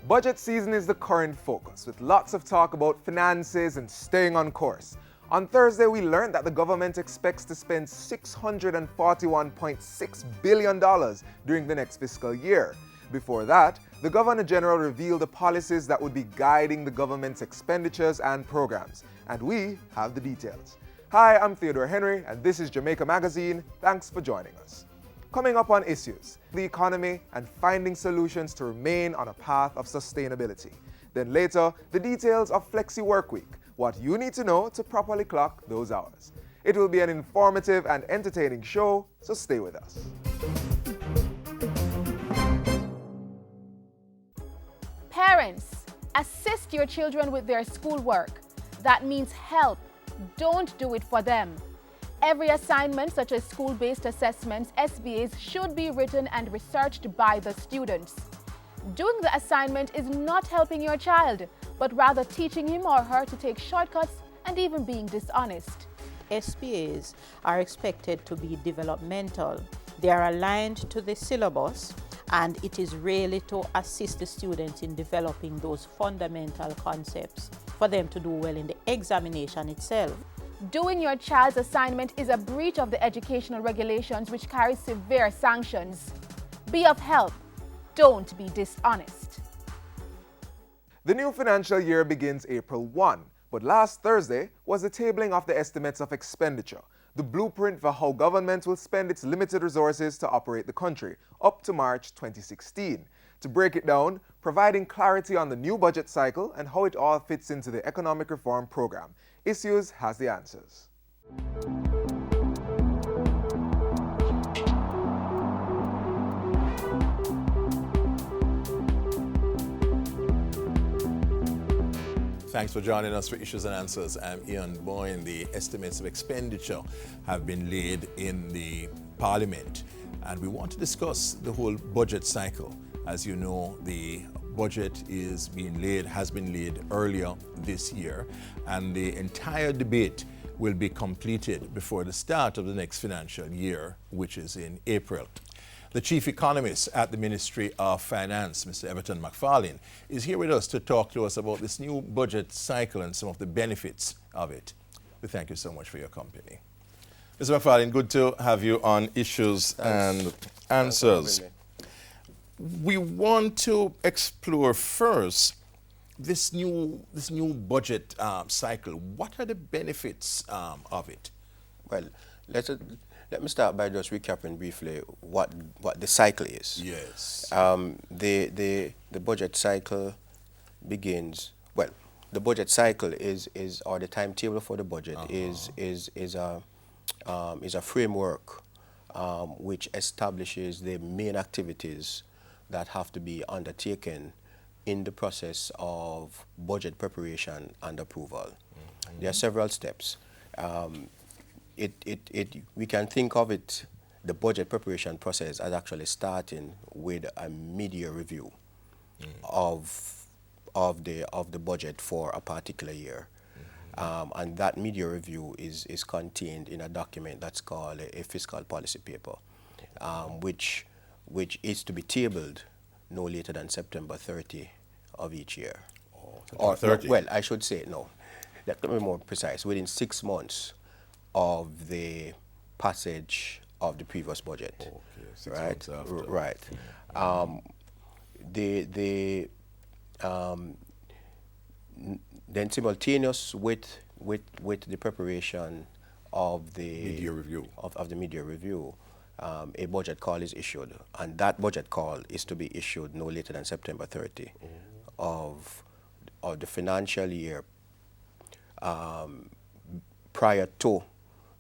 Budget season is the current focus, with lots of talk about finances and staying on course. On Thursday, we learned that the government expects to spend $641.6 billion during the next fiscal year. Before that, the Governor General revealed the policies that would be guiding the government's expenditures and programs. And we have the details. Hi, I'm Theodore Henry, and this is Jamaica Magazine. Thanks for joining us. Coming up on issues, the economy and finding solutions to remain on a path of sustainability. Then later, the details of Flexi Work Week, what you need to know to properly clock those hours. It will be an informative and entertaining show, so stay with us. Parents, assist your children with their schoolwork. That means help. Don't do it for them. Every assignment, such as school-based assessments, SBAs, should be written and researched by the students. Doing the assignment is not helping your child, but rather teaching him or her to take shortcuts and even being dishonest. SBAs are expected to be developmental. They are aligned to the syllabus, and it is really to assist the students in developing those fundamental concepts for them to do well in the examination itself. Doing your child's assignment is a breach of the educational regulations, which carry severe sanctions. Be of help. Don't be dishonest. The new financial year begins April 1, but last Thursday was the tabling of the estimates of expenditure, the blueprint for how government will spend its limited resources to operate the country up to March 2016. To break it down, providing clarity on the new budget cycle and how it all fits into the economic reform program, Issues has the answers. Thanks for joining us for Issues and Answers. I'm Ian Boyne. The estimates of expenditure have been laid in the Parliament, and we want to discuss the whole budget cycle. As you know, the budget has been laid earlier this year, and the entire debate will be completed before the start of the next financial year, which is in April. The chief economist at the Ministry of Finance, Mr. Everton McFarlane, is here with us to talk to us about this new budget cycle and some of the benefits of it. We thank you so much for your company. Mr. McFarlane, good to have you on Issues and Answers. We want to explore first this new budget cycle. What are the benefits of it? Well, let me start by just recapping briefly what the cycle is. Yes. The budget cycle begins. Well, the budget cycle is or the timetable for the budget is a framework which establishes the main activities that have to be undertaken in the process of budget preparation and approval. Mm-hmm. There are several steps. We can think of it, the budget preparation process, as actually starting with a mid-year review of the budget for a particular year. And that mid-year review is contained in a document that's called a fiscal policy paper, which is to be tabled no later than September 30 of each year. Oh, or 30. Well, I should say, no, let me be more precise, within 6 months of the passage of the previous budget. Okay, 6 right? months after. Right. Then simultaneous with the preparation of the mid-year review. Of the mid-year review, a budget call is issued, and that budget call is to be issued no later than September 30 of the financial year prior to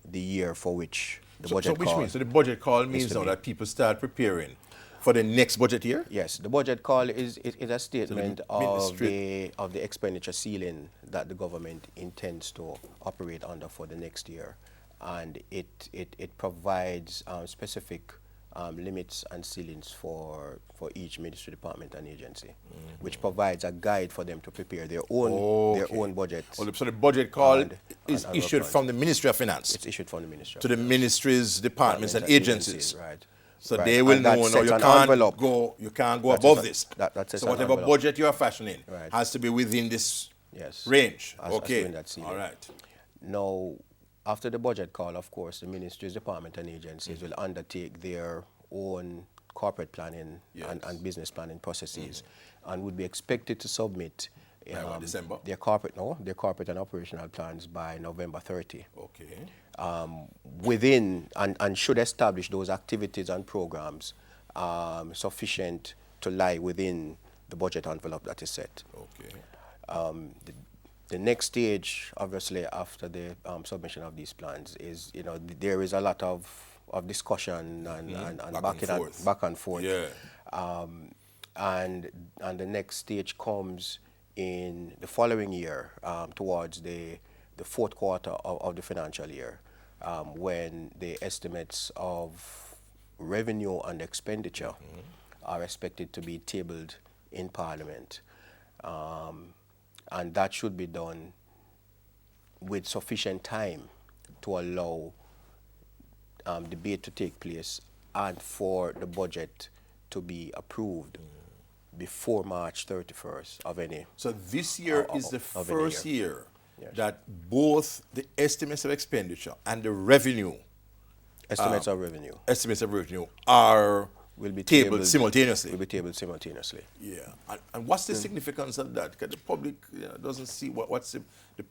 the year for which the budget call. So the budget call means now that people start preparing for the next budget year? Yes, the budget call is a statement of the the expenditure ceiling that the government intends to operate under for the next year, and it provides specific limits and ceilings for each ministry, department, and agency, which provides a guide for them to prepare their own budget. So the budget call is issued from the Ministry of Finance. It's issued from the Ministry. To the ministries, departments, and agencies. Right. So Right. they will And that know now sets you an can't envelope. go That above sets a- this. that sets So an whatever envelope. budget you are fashioning Right. has to be within this Yes. range. As Okay. within that ceiling. All right. Now, after the budget call, of course, the ministries, department, and agencies will undertake their own corporate planning Yes. and business planning processes, and would be expected to submit By what, December? their corporate and operational plans by November 30. Okay. Within and should establish those activities and programs sufficient to lie within the budget envelope that is set. Okay. The next stage, obviously, after the submission of these plans is, there is a lot of discussion and back and forth. Yeah. And the next stage comes in the following year, towards the fourth quarter of the financial year, when the estimates of revenue and expenditure are expected to be tabled in Parliament. And that should be done with sufficient time to allow debate to take place and for the budget to be approved before March 31st of any. So this year is the of any first year. year Yes. that both the estimates of expenditure and the revenue Estimates of revenue will be tabled simultaneously. Will be tabled simultaneously. Yeah. And what's the significance of that? Because the public doesn't see what's the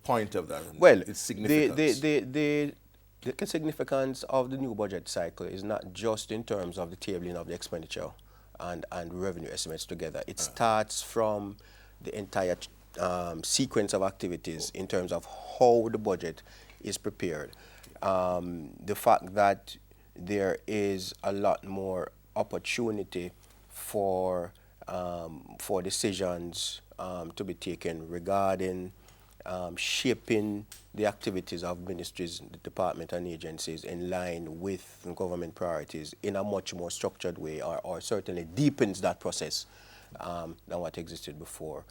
point of that. Well, its significance. the significance of the new budget cycle is not just in terms of the tabling of the expenditure and revenue estimates together. It starts from the entire sequence of activities in terms of how the budget is prepared. The fact that there is a lot more opportunity for decisions to be taken regarding shaping the activities of ministries, the department, and agencies in line with government priorities in a much more structured way, or certainly deepens that process than what existed before.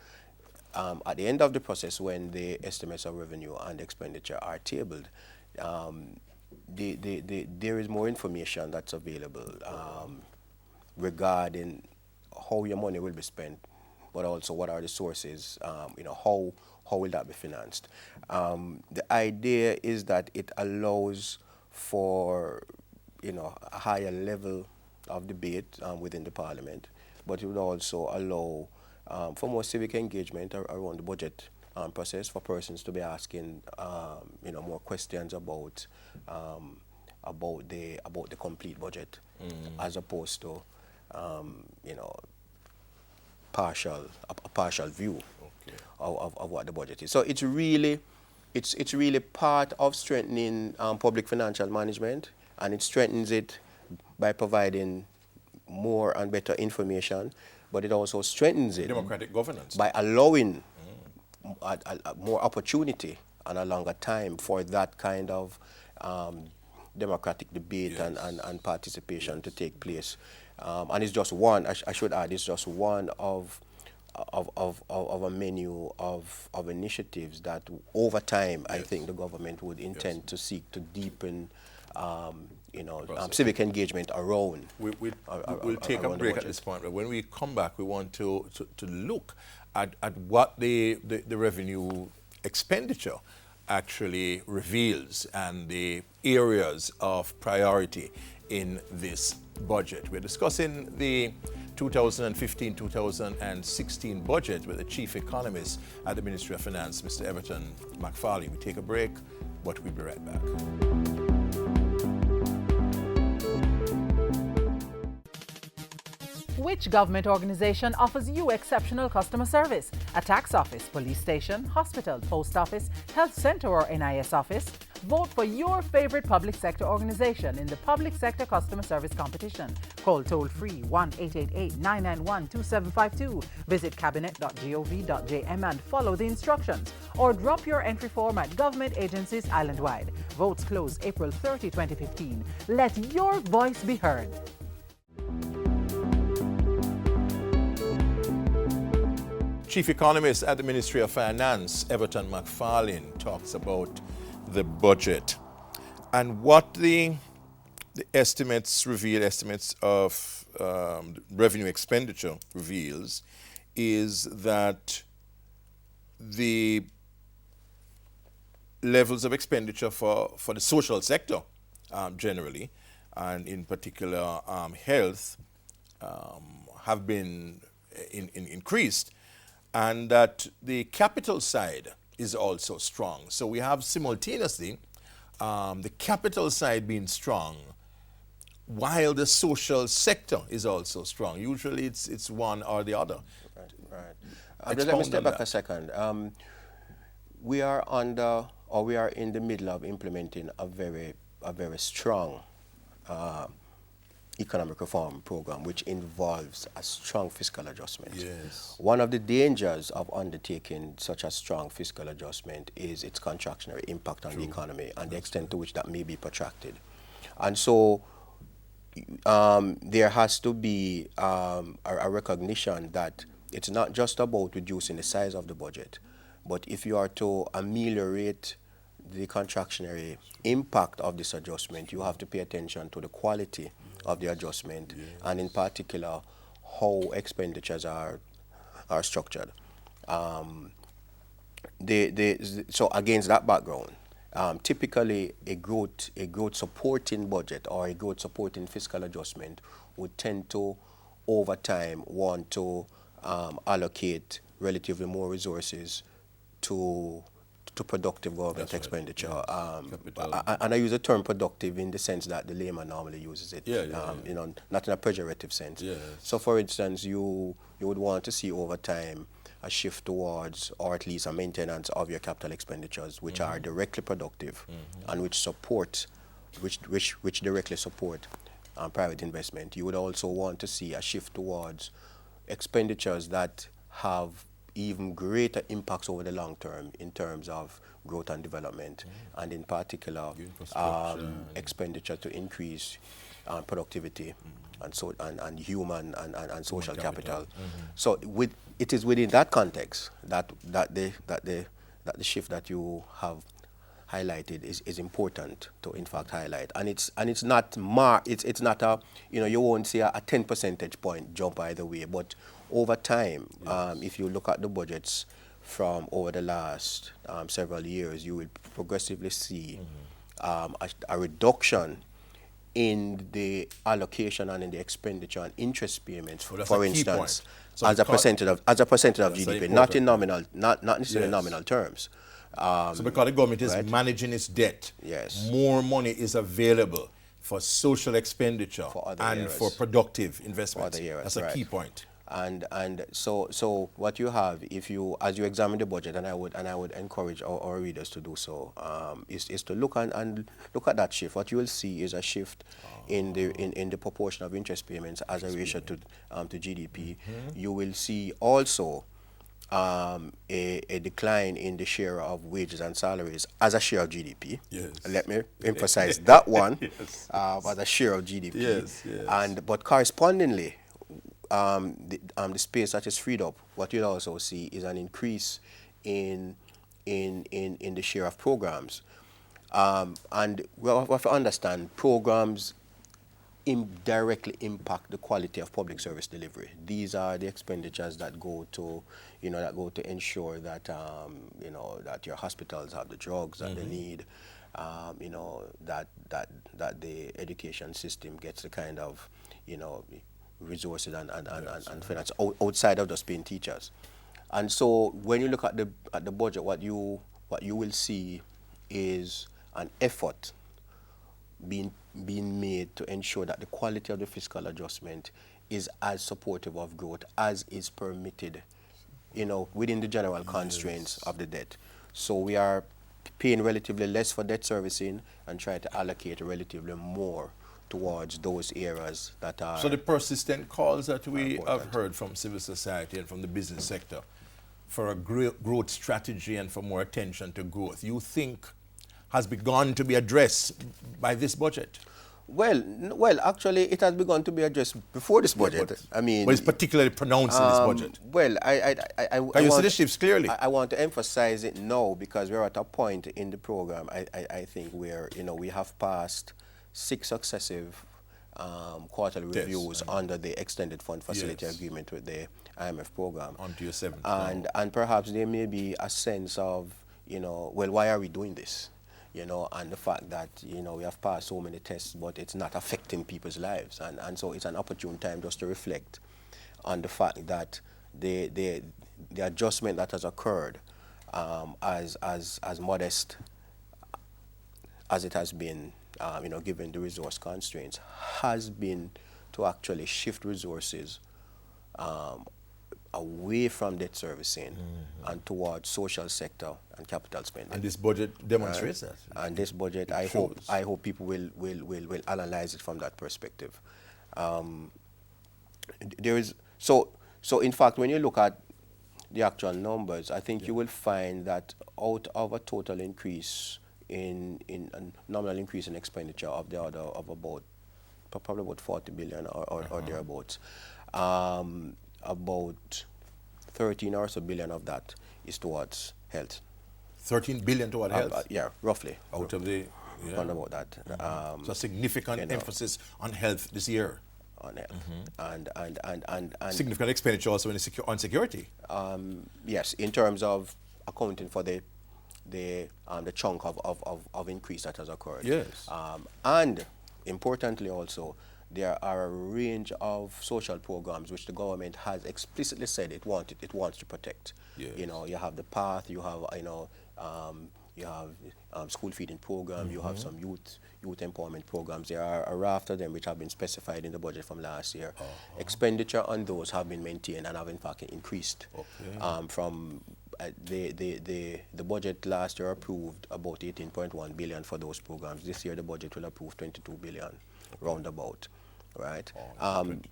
At the end of the process, when the estimates of revenue and expenditure are tabled, there is more information that's available regarding how your money will be spent, but also what are the sources, how will that be financed. The idea is that it allows for, a higher level of debate within the Parliament, but it would also allow for more civic engagement around the budget process, for persons to be asking, more questions about the complete budget, as opposed to, a partial view of what the budget is. So it's really part of strengthening public financial management, and it strengthens it by providing more and better information, but it also strengthens it Democratic governance by allowing more opportunity and a longer time for that kind of democratic debate and participation to take place. And it's just one, I should add, it's just one of a menu of initiatives that over time I think the government would intend to seek to deepen civic engagement around. We'll take a break at this point, but when we come back, we want to look at what the revenue expenditure actually reveals and the areas of priority in this budget. We're discussing the 2015-2016 budget with the chief economist at the Ministry of Finance, Mr. Everton McFarlane. We take a break, but we'll be right back. Which government organization offers you exceptional customer service? A tax office, police station, hospital, post office, health center, or NIS office? Vote for your favorite public sector organization in the Public Sector Customer Service Competition. Call toll-free 1-888-991-2752. Visit cabinet.gov.jm and follow the instructions. Or drop your entry form at government agencies island-wide. Votes close April 30, 2015. Let your voice be heard. Chief Economist at the Ministry of Finance, Everton McFarlane, talks about the budget and what the the estimates of revenue expenditure reveals is that the levels of expenditure for the social sector generally, and in particular health, have been increased, and that the capital side is also strong. So we have simultaneously the capital side being strong, while the social sector is also strong. Usually it's one or the other. Right. Let me step back a second. We are in the middle of implementing a very strong economic reform program, which involves a strong fiscal adjustment. Yes. One of the dangers of undertaking such a strong fiscal adjustment is its contractionary impact on the economy and the extent to which that may be protracted. And so there has to be a recognition that it's not just about reducing the size of the budget, but if you are to ameliorate the contractionary impact of this adjustment, you have to pay attention to the quality of the adjustment, and in particular, how expenditures are structured. So against that background, typically a growth supporting budget or a growth supporting fiscal adjustment would tend to, over time, want to allocate relatively more resources to productive government expenditure. And I use the term productive in the sense that the layman normally uses it, you know, not in a pejorative sense. So for instance, you would want to see over time a shift towards, or at least a maintenance of your capital expenditures, which are directly productive and which directly support private investment. You would also want to see a shift towards expenditures that have even greater impacts over the long term in terms of growth and development, and in particular expenditure to increase productivity and human and social capital. So it is within that context that the shift that you have highlighted is important to in fact highlight, and it's not a, you know, you won't see a 10 percentage point jump either way, but over time, if you look at the budgets from over the last several years, you will progressively see a reduction in the allocation and in the expenditure and interest payments, for instance, so as a percentage of GDP, not in nominal, not necessarily nominal terms. So because the government is managing its debt, more money is available for social expenditure and for productive investments. That's a key point. And so what you have, as you examine the budget, and I would encourage our readers to do so, is to look at that shift. What you will see is a shift in the proportion of interest payments as a ratio to GDP. You will see also a decline in the share of wages and salaries as a share of GDP. Let me emphasize that one, as a share of GDP. But correspondingly, the space that is freed up, what you'll also see is an increase in the share of programs. And we have to understand programs directly impact the quality of public service delivery. These are the expenditures that go to, ensure that, that your hospitals have the drugs that they need, that the education system gets the kind of, resources and finance outside of just paying teachers. And so when you look at the budget, what you will see is an effort being made to ensure that the quality of the fiscal adjustment is as supportive of growth as is permitted, within the general constraints of the debt. So we are paying relatively less for debt servicing and try to allocate relatively more towards those areas that are... So the persistent calls that we have heard from civil society and from the business sector for a growth strategy and for more attention to growth, you think has begun to be addressed by this budget? Well, actually, it has begun to be addressed before this budget. But it's particularly pronounced in this budget. Well, Can you see the shifts clearly? I want to emphasize it now because we're at a point in the program, I think, where we have passed 6 successive quarterly reviews under the extended fund facility agreement with the IMF program. On to your 7th. And perhaps there may be a sense of, well, why are we doing this? And the fact that, we have passed so many tests, but it's not affecting people's lives. And so it's an opportune time just to reflect on the fact that the adjustment that has occurred, as modest as it has been, given the resource constraints, has been to actually shift resources away from debt servicing and towards social sector and capital spending. And this budget demonstrates that. And this budget, I hope people will analyze it from that perspective. So in fact, when you look at the actual numbers, I think you will find that out of a total increase in a nominal increase in expenditure of the order of probably about 40 billion or thereabouts, about 13 or so billion of that is towards health. 13 billion toward health? Yeah, roughly. Out of the... Around about that. So a significant emphasis on health this year. On health. And significant expenditure also on security. Yes, in terms of accounting for the chunk of increase that has occurred. Yes. And importantly also, there are a range of social programs which the government has explicitly said it wants to protect. Yes. You have the PATH, you have school feeding program, you have some youth empowerment programs. There are a raft of them which have been specified in the budget from last year. Expenditure on those have been maintained and have in fact increased. From the budget last year approved about 18.1 billion for those programs. This year the budget will approve 22 billion roundabout, right?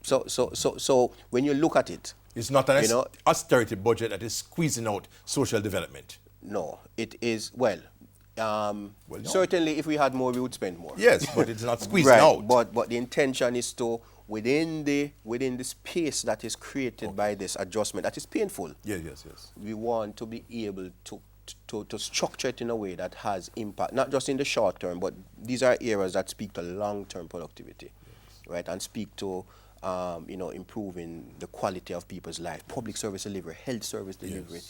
So when you look at it, it's not an austerity budget that is squeezing out social development. No, it is, certainly if we had more, we would spend more. Yes, but it's not squeezing out. But the intention is to, within the space that is created by this adjustment, that is painful. Yes. We want to be able to structure it in a way that has impact, not just in the short term, but these are areas that speak to long-term productivity, right? And speak to improving the quality of people's life, public service delivery, health service delivery,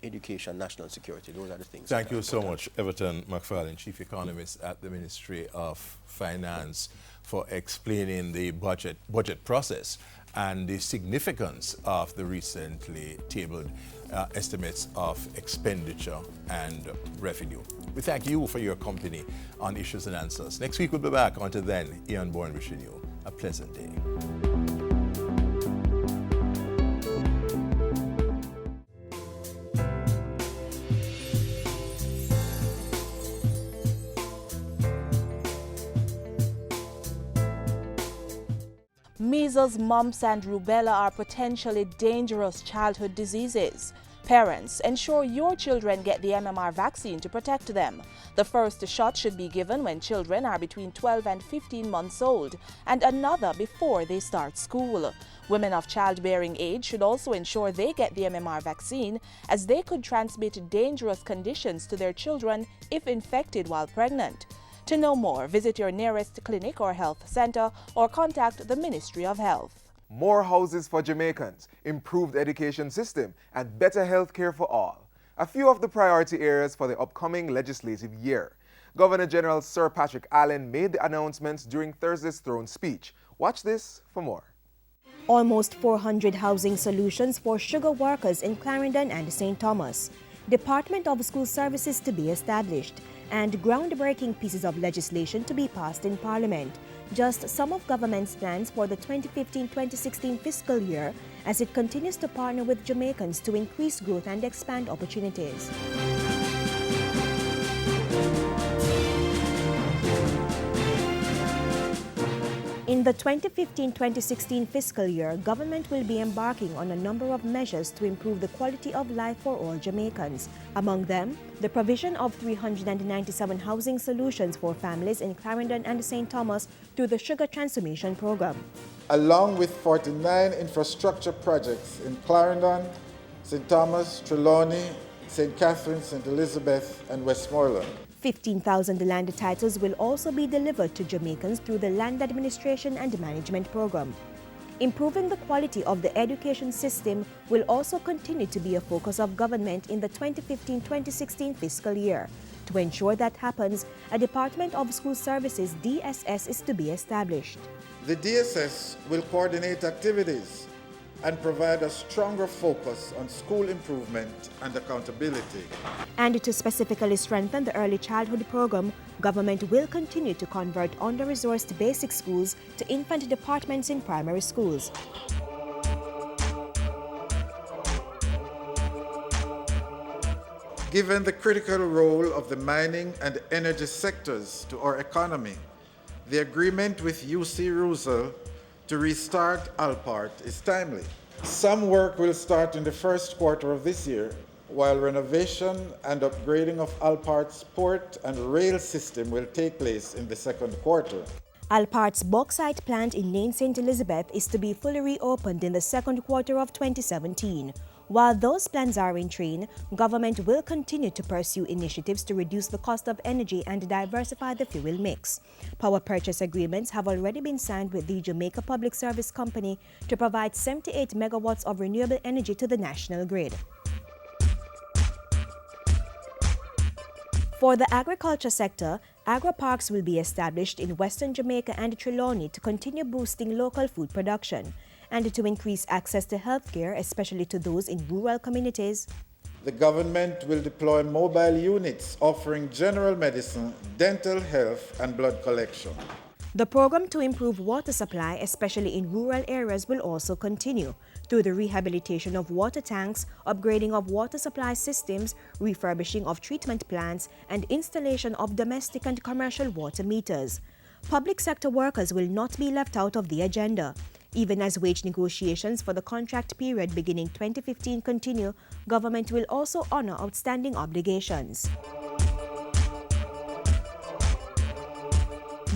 education, national security. Those are the things. Thank you so much, Everton McFarlane, Chief Economist at the Ministry of Finance, for explaining the budget process and the significance of the recently tabled estimates of expenditure and revenue. We thank you for your company on Issues and Answers. Next week we'll be back. Until then, Ian Bourne wishing you a pleasant day. Measles, mumps, and rubella are potentially dangerous childhood diseases. Parents, ensure your children get the MMR vaccine to protect them. The first shot should be given when children are between 12 and 15 months old, and another before they start school. Women of childbearing age should also ensure they get the MMR vaccine, as they could transmit dangerous conditions to their children if infected while pregnant. To know more, visit your nearest clinic or health center or contact the Ministry of Health. More houses for Jamaicans, improved education system, and better health care for all. A few of the priority areas for the upcoming legislative year. Governor General Sir Patrick Allen made the announcements during Thursday's throne speech. Watch this for more. Almost 400 housing solutions for sugar workers in Clarendon and St. Thomas. Department of School Services to be established, and groundbreaking pieces of legislation to be passed in Parliament. Just some of government's plans for the 2015-2016 fiscal year as it continues to partner with Jamaicans to increase growth and expand opportunities. In the 2015-2016 fiscal year, government will be embarking on a number of measures to improve the quality of life for all Jamaicans. Among them, the provision of 397 housing solutions for families in Clarendon and St. Thomas through the Sugar Transformation Program. Along with 49 infrastructure projects in Clarendon, St. Thomas, Trelawney, St. Catherine, St. Elizabeth, and Westmoreland. 15,000 land titles will also be delivered to Jamaicans through the Land Administration and Management Program. Improving the quality of the education system will also continue to be a focus of government in the 2015-2016 fiscal year. To ensure that happens, a Department of School Services DSS is to be established. The DSS will coordinate activities and provide a stronger focus on school improvement and accountability. And to specifically strengthen the early childhood program, government will continue to convert under-resourced basic schools to infant departments in primary schools. Given the critical role of the mining and energy sectors to our economy, the agreement with UC Rusell to restart Alpart is timely. Some work will start in the first quarter of this year, while renovation and upgrading of Alpart's port and rail system will take place in the second quarter. Alpart's bauxite plant in Lane St. Elizabeth is to be fully reopened in the second quarter of 2017. While those plans are in train, government will continue to pursue initiatives to reduce the cost of energy and diversify the fuel mix. Power purchase agreements have already been signed with the Jamaica Public Service Company to provide 78 megawatts of renewable energy to the national grid. For the agriculture sector, agri-parks will be established in Western Jamaica and Trelawney to continue boosting local food production and to increase access to healthcare, especially to those in rural communities. The government will deploy mobile units offering general medicine, dental health, and blood collection. The program to improve water supply, especially in rural areas, will also continue through the rehabilitation of water tanks, upgrading of water supply systems, refurbishing of treatment plants, and installation of domestic and commercial water meters. Public sector workers will not be left out of the agenda. Even as wage negotiations for the contract period beginning 2015 continue, government will also honor outstanding obligations.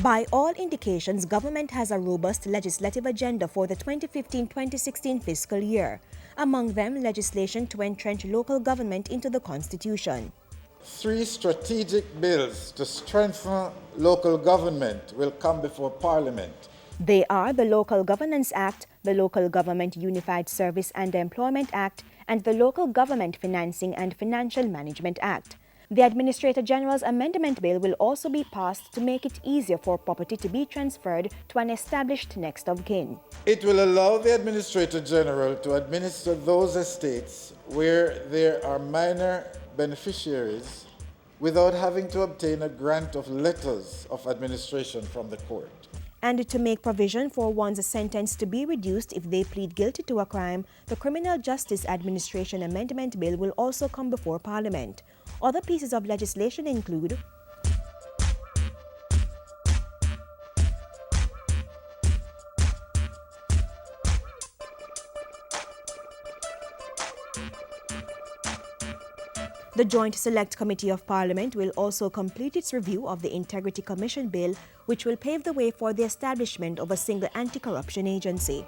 By all indications, government has a robust legislative agenda for the 2015-2016 fiscal year. Among them, legislation to entrench local government into the Constitution. 3 strategic bills to strengthen local government will come before Parliament. They are the Local Governance Act, the Local Government Unified Service and Employment Act, and the Local Government Financing and Financial Management Act. The Administrator General's Amendment Bill will also be passed to make it easier for property to be transferred to an established next of kin. It will allow the Administrator General to administer those estates where there are minor beneficiaries without having to obtain a grant of letters of administration from the court. And to make provision for one's sentence to be reduced if they plead guilty to a crime, the Criminal Justice Administration Amendment Bill will also come before Parliament. Other pieces of legislation include the Joint Select Committee of Parliament will also complete its review of the Integrity Commission Bill, which will pave the way for the establishment of a single anti-corruption agency.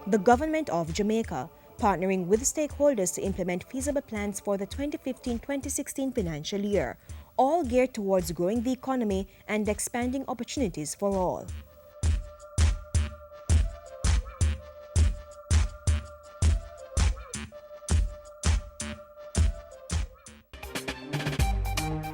The Government of Jamaica, partnering with stakeholders to implement feasible plans for the 2015-2016 financial year, all geared towards growing the economy and expanding opportunities for all.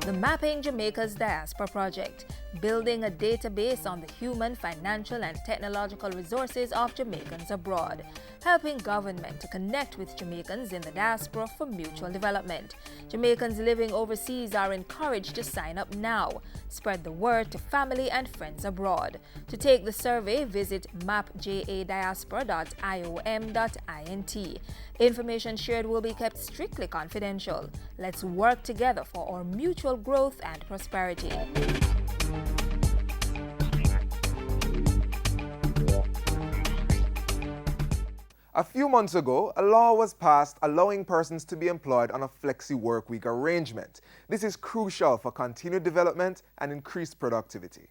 The Mapping Jamaica's Diaspora Project, building a database on the human, financial, and technological resources of Jamaicans abroad, helping government to connect with Jamaicans in the diaspora for mutual development. Jamaicans living overseas are encouraged to sign up now. Spread the word to family and friends abroad. To take the survey, visit mapjadiaspora.iom.int. Information shared will be kept strictly confidential. Let's work together for our mutual growth and prosperity. A few months ago, a law was passed allowing persons to be employed on a flexi work week arrangement. This is crucial for continued development and increased productivity.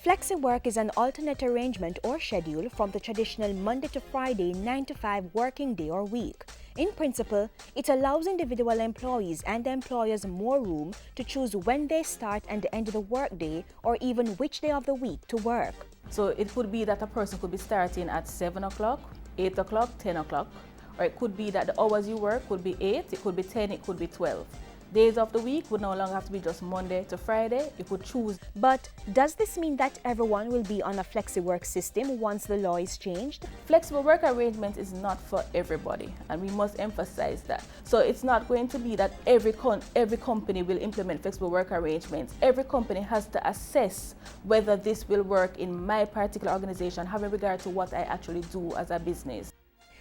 Flexi work is an alternate arrangement or schedule from the traditional Monday to Friday 9 to 5 working day or week. In principle, it allows individual employees and employers more room to choose when they start and end the workday or even which day of the week to work. So it could be that a person could be starting at 7 o'clock, 8 o'clock, 10 o'clock, or it could be that the hours you work could be 8, it could be 10, it could be 12. Days of the week would no longer have to be just Monday to Friday. You could choose. But does this mean that everyone will be on a flexi work system once the law is changed? Flexible work arrangement is not for everybody, and we must emphasize that. So it's not going to be that every company will implement flexible work arrangements. Every company has to assess whether this will work in my particular organization, having regard to what I actually do as a business.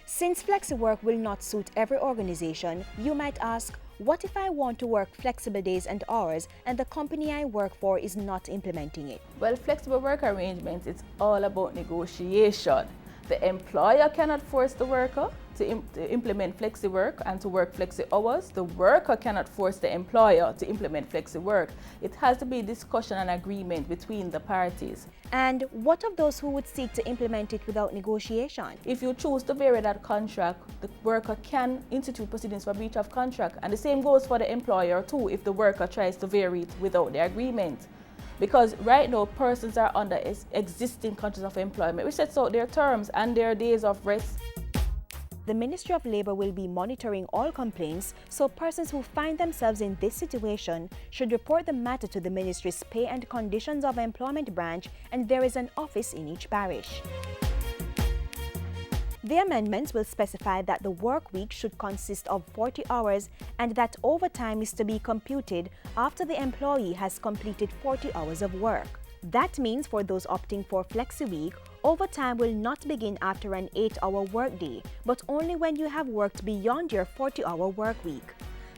Since flexi work will not suit every organization, you might ask, what if I want to work flexible days and hours and the company I work for is not implementing it? Well, flexible work arrangements, it's all about negotiation. The employer cannot force the worker to implement flexi work and to work flexi hours. The worker cannot force the employer to implement flexi work. It has to be discussion and agreement between the parties. And what of those who would seek to implement it without negotiation? If you choose to vary that contract, the worker can institute proceedings for breach of contract. And the same goes for the employer too if the worker tries to vary it without the agreement. Because right now, persons are under existing contracts of employment, which sets out their terms and their days of rest. The Ministry of Labour will be monitoring all complaints, so persons who find themselves in this situation should report the matter to the Ministry's Pay and Conditions of Employment branch, and there is an office in each parish. The amendments will specify that the work week should consist of 40 hours and that overtime is to be computed after the employee has completed 40 hours of work. That means for those opting for Flexi Week, overtime will not begin after an 8-hour workday, but only when you have worked beyond your 40-hour work week.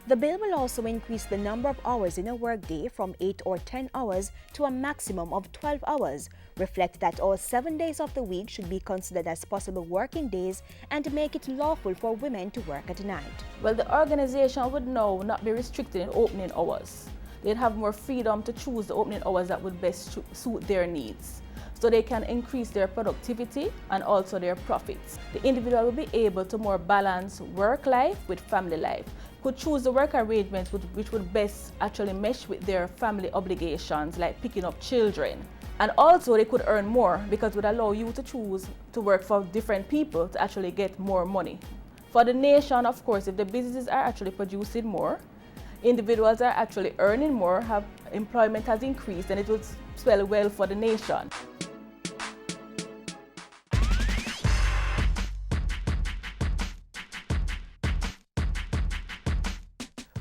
The bill will also increase the number of hours in a workday from 8 or 10 hours to a maximum of 12 hours, reflect that all 7 days of the week should be considered as possible working days, and make it lawful for women to work at night. Well, the organization would now not be restricted in opening hours. They'd have more freedom to choose the opening hours that would best suit their needs, so they can increase their productivity and also their profits. The individual will be able to more balance work life with family life, could choose the work arrangements which would best actually mesh with their family obligations, like picking up children. And also they could earn more because it would allow you to choose to work for different people to actually get more money. For the nation, of course, if the businesses are actually producing more, individuals are actually earning more, employment has increased, and it will swell well for the nation.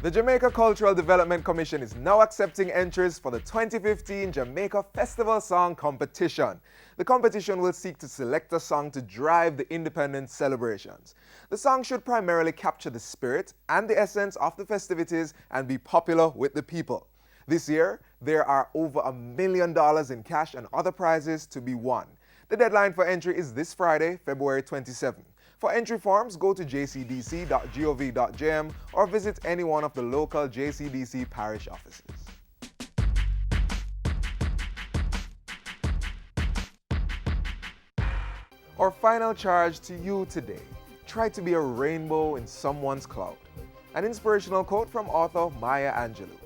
The Jamaica Cultural Development Commission is now accepting entries for the 2015 Jamaica Festival Song Competition. The competition will seek to select a song to drive the independence celebrations. The song should primarily capture the spirit and the essence of the festivities and be popular with the people. This year, there are over $1 million in cash and other prizes to be won. The deadline for entry is this Friday, February 27. For entry forms, go to jcdc.gov.jm or visit any one of the local JCDC parish offices. Our final charge to you today: try to be a rainbow in someone's cloud. An inspirational quote from author Maya Angelou.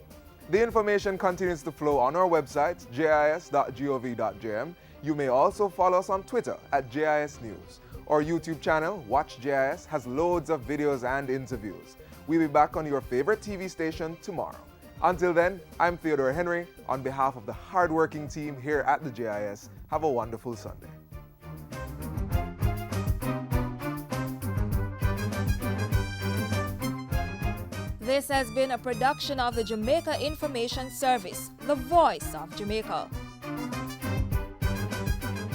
The information continues to flow on our website, jis.gov.jm. You may also follow us on Twitter @JISNews. Our YouTube channel, Watch JIS, has loads of videos and interviews. We'll be back on your favorite TV station tomorrow. Until then, I'm Theodore Henry. On behalf of the hardworking team here at the JIS, have a wonderful Sunday. This has been a production of the Jamaica Information Service, the voice of Jamaica.